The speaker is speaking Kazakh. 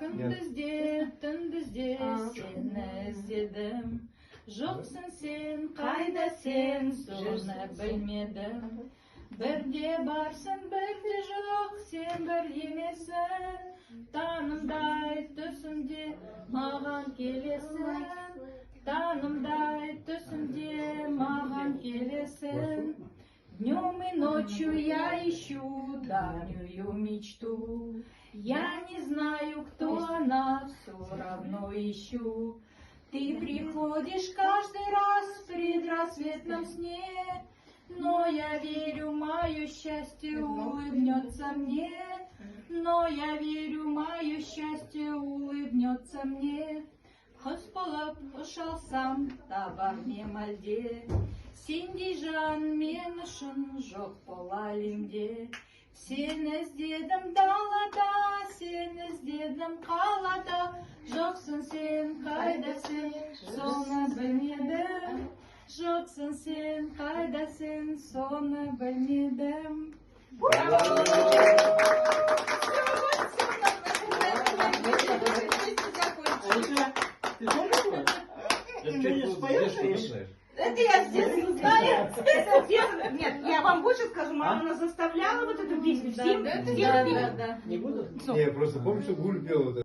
Күндізде сені іздедім. Жоқсың сен, қайда сен, соны білмедім. Бірде барсың, бірде жоқ, сен бір емесің. Танымдай түсімде маған келесің. Танымдай түсімде маған келесің. Днем и ночью я ищу дальнюю мечту. Я не знаю, кто она, все равно ищу. Ты приходишь каждый раз в предрассветном сне, но я верю, мое счастье улыбнется мне. Но я верю, мое счастье улыбнется мне. Құс болып ұшалсам, табар не әлде. Сендей жан мен үшін жоқ бола әлемде. Сені іздедім далада, сені іздедім қалада. Жоқсың сен, қайдасың, соны білмедім. Жоқсың сен, қайдасың, соны білмедім. Это я с детства знаю. Нет, я вам больше скажу, мама нас заставляла вот эту песню всем. Да. Не, просто помню, что Гуль пел это.